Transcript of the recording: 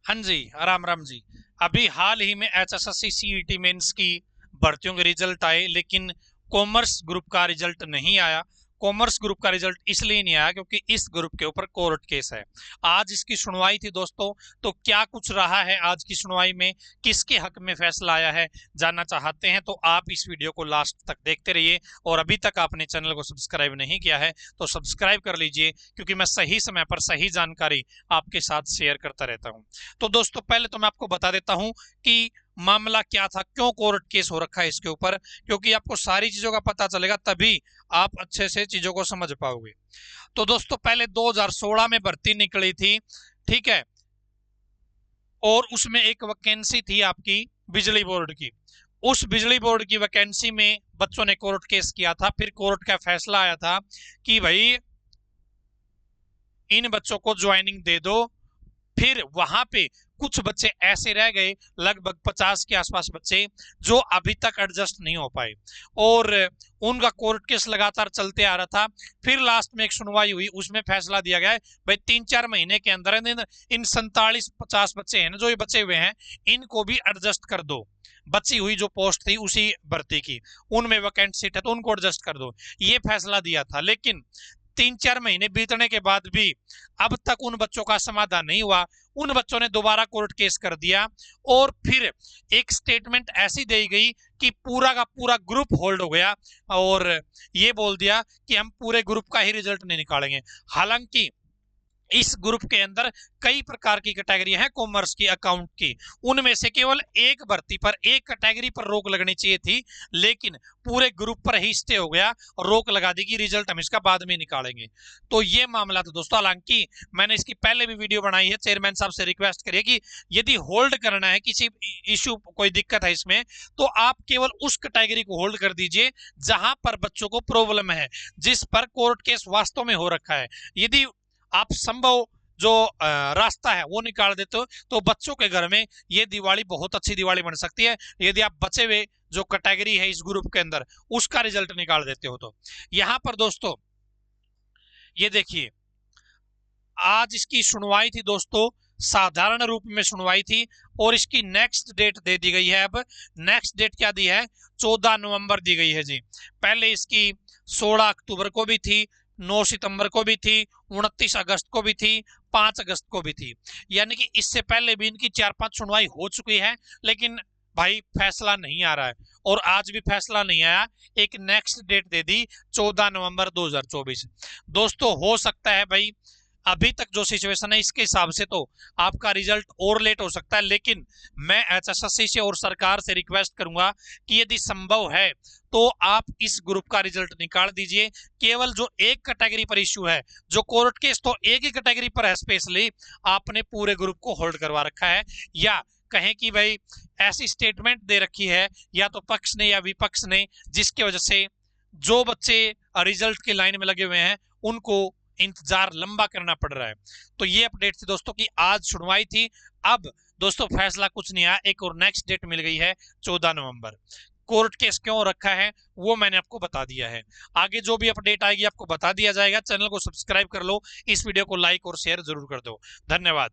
हाँ जी, राम राम जी। अभी हाल ही में एचएसएससी सीईटी मेंस की भर्तियों के रिजल्ट आए, लेकिन कॉमर्स ग्रुप का रिजल्ट नहीं आया। कॉमर्स ग्रुप का रिजल्ट इसलिए नहीं आया क्योंकि इस ग्रुप के ऊपर कोर्ट केस है। आज इसकी सुनवाई थी दोस्तों। तो क्या कुछ रहा है आज की सुनवाई में, किसके हक में फैसला आया है, जानना चाहते हैं तो आप इस वीडियो को लास्ट तक देखते रहिए। और अभी तक आपने चैनल को सब्सक्राइब नहीं किया है तो सब्सक्राइब कर लीजिए, क्योंकि मैं सही समय पर सही जानकारी आपके साथ शेयर करता रहता हूँ। तो दोस्तों पहले तो मैं आपको बता देता हूं कि मामला क्या था, क्यों कोर्ट केस हो रखा है इसके ऊपर, क्योंकि आपको सारी चीजों का पता चलेगा तभी आप अच्छे से चीजों को समझ पाओगे। तो दोस्तों पहले 2016 में भर्ती निकली थी, ठीक है, और उसमें एक वैकेंसी थी आपकी बिजली बोर्ड की। उस बिजली बोर्ड की वैकेंसी में बच्चों ने कोर्ट केस किया था। फिर कोर्ट का फैसला आया था कि भाई इन बच्चों को ज्वाइनिंग दे दो। फिर वहां पे कुछ बच्चे ऐसे रह गए, लगभग 50 के आसपास बच्चे, जो अभी तक एडजस्ट नहीं हो पाए और उनका कोर्ट केस लगातार चलते आ रहा था। फिर लास्ट में एक सुनवाई हुई, उसमें फैसला दिया गया है भाई 3-4 महीने के अंदर इन 47-50 बच्चे हैं ना जो ये बचे हुए हैं, इनको भी एडजस्ट कर दो। बची हुई जो पोस्ट थी उसी भर्ती की, उनमें वैकेंट सीट है तो उनको एडजस्ट कर दो, ये फैसला दिया था। लेकिन 3-4 महीने बीतने के बाद भी अब तक उन बच्चों का समाधान नहीं हुआ। उन बच्चों ने दोबारा कोर्ट केस कर दिया और फिर एक स्टेटमेंट ऐसी दी गई कि पूरा का पूरा ग्रुप होल्ड हो गया और ये बोल दिया कि हम पूरे ग्रुप का ही रिजल्ट नहीं निकालेंगे। हालांकि इस ग्रुप के अंदर कई प्रकार की कैटेगरी है कॉमर्स की, अकाउंट की, उनमें से केवल एक भर्ती पर, एक कैटेगरी पर रोक लगनी चाहिए थी, लेकिन पूरे ग्रुप पर ही स्टे हो गया और रोक लगा दी कि रिजल्ट हम इसका बाद में निकालेंगे। तो ये मामला था दोस्तों। हालांकि मैंने इसकी पहले भी वीडियो बनाई है, चेयरमैन साहब से रिक्वेस्ट करिए कि यदि होल्ड करना है, किसी इश्यू कोई दिक्कत है इसमें, तो आप केवल उस कैटेगरी को होल्ड कर दीजिए जहां पर बच्चों को प्रॉब्लम है, जिस पर कोर्ट केस वास्तव में हो रखा है। यदि आप संभव जो रास्ता है वो निकाल देते हो तो बच्चों के घर में ये दिवाली बहुत अच्छी दिवाली बन सकती है। यदि आप बचे हुए जो कैटेगरी है इस ग्रुप के अंदर उसका रिजल्ट निकाल देते हो तो यहां पर दोस्तों ये देखिए, आज इसकी सुनवाई थी दोस्तों, साधारण रूप में सुनवाई थी और इसकी नेक्स्ट डेट दे दी गई है। अब नेक्स्ट डेट क्या दी है, 14 नवंबर दी गई है जी। पहले इसकी 16 अक्टूबर को भी थी, 9 सितंबर को भी थी, 29 अगस्त को भी थी, 5 अगस्त को भी थी। यानी कि इससे पहले भी इनकी 4-5 सुनवाई हो चुकी है, लेकिन भाई फैसला नहीं आ रहा है और आज भी फैसला नहीं आया। एक नेक्स्ट डेट दे दी 14 नवंबर 2024। दोस्तों हो सकता है भाई अभी तक जो सिचुएशन है इसके हिसाब से तो आपका रिजल्ट और लेट हो सकता है, लेकिन मैं एचएसएससी से और सरकार से रिक्वेस्ट करूंगा कि यदि संभव है तो आप इस ग्रुप का रिजल्ट निकाल दीजिए। केवल जो एक कैटेगरी पर इश्यू है, जो कोर्ट केस तो एक ही कैटेगरी पर है स्पेशली, आपने पूरे ग्रुप को होल्ड करवा रखा है। या कहें कि भाई ऐसी स्टेटमेंट दे रखी है या तो पक्ष ने या विपक्ष ने, जिसकी वजह से जो बच्चे रिजल्ट की लाइन में लगे हुए हैं उनको इंतजार लंबा करना पड़ रहा है। तो ये अपडेट थी दोस्तों की आज सुनवाई थी। अब दोस्तों फैसला कुछ नहीं आया, एक और नेक्स्ट डेट मिल गई है 14 नवंबर। कोर्ट केस क्यों रखा है वो मैंने आपको बता दिया है। आगे जो भी अपडेट आएगी आपको बता दिया जाएगा। चैनल को सब्सक्राइब कर लो, इस वीडियो को लाइक और शेयर जरूर कर दो। धन्यवाद।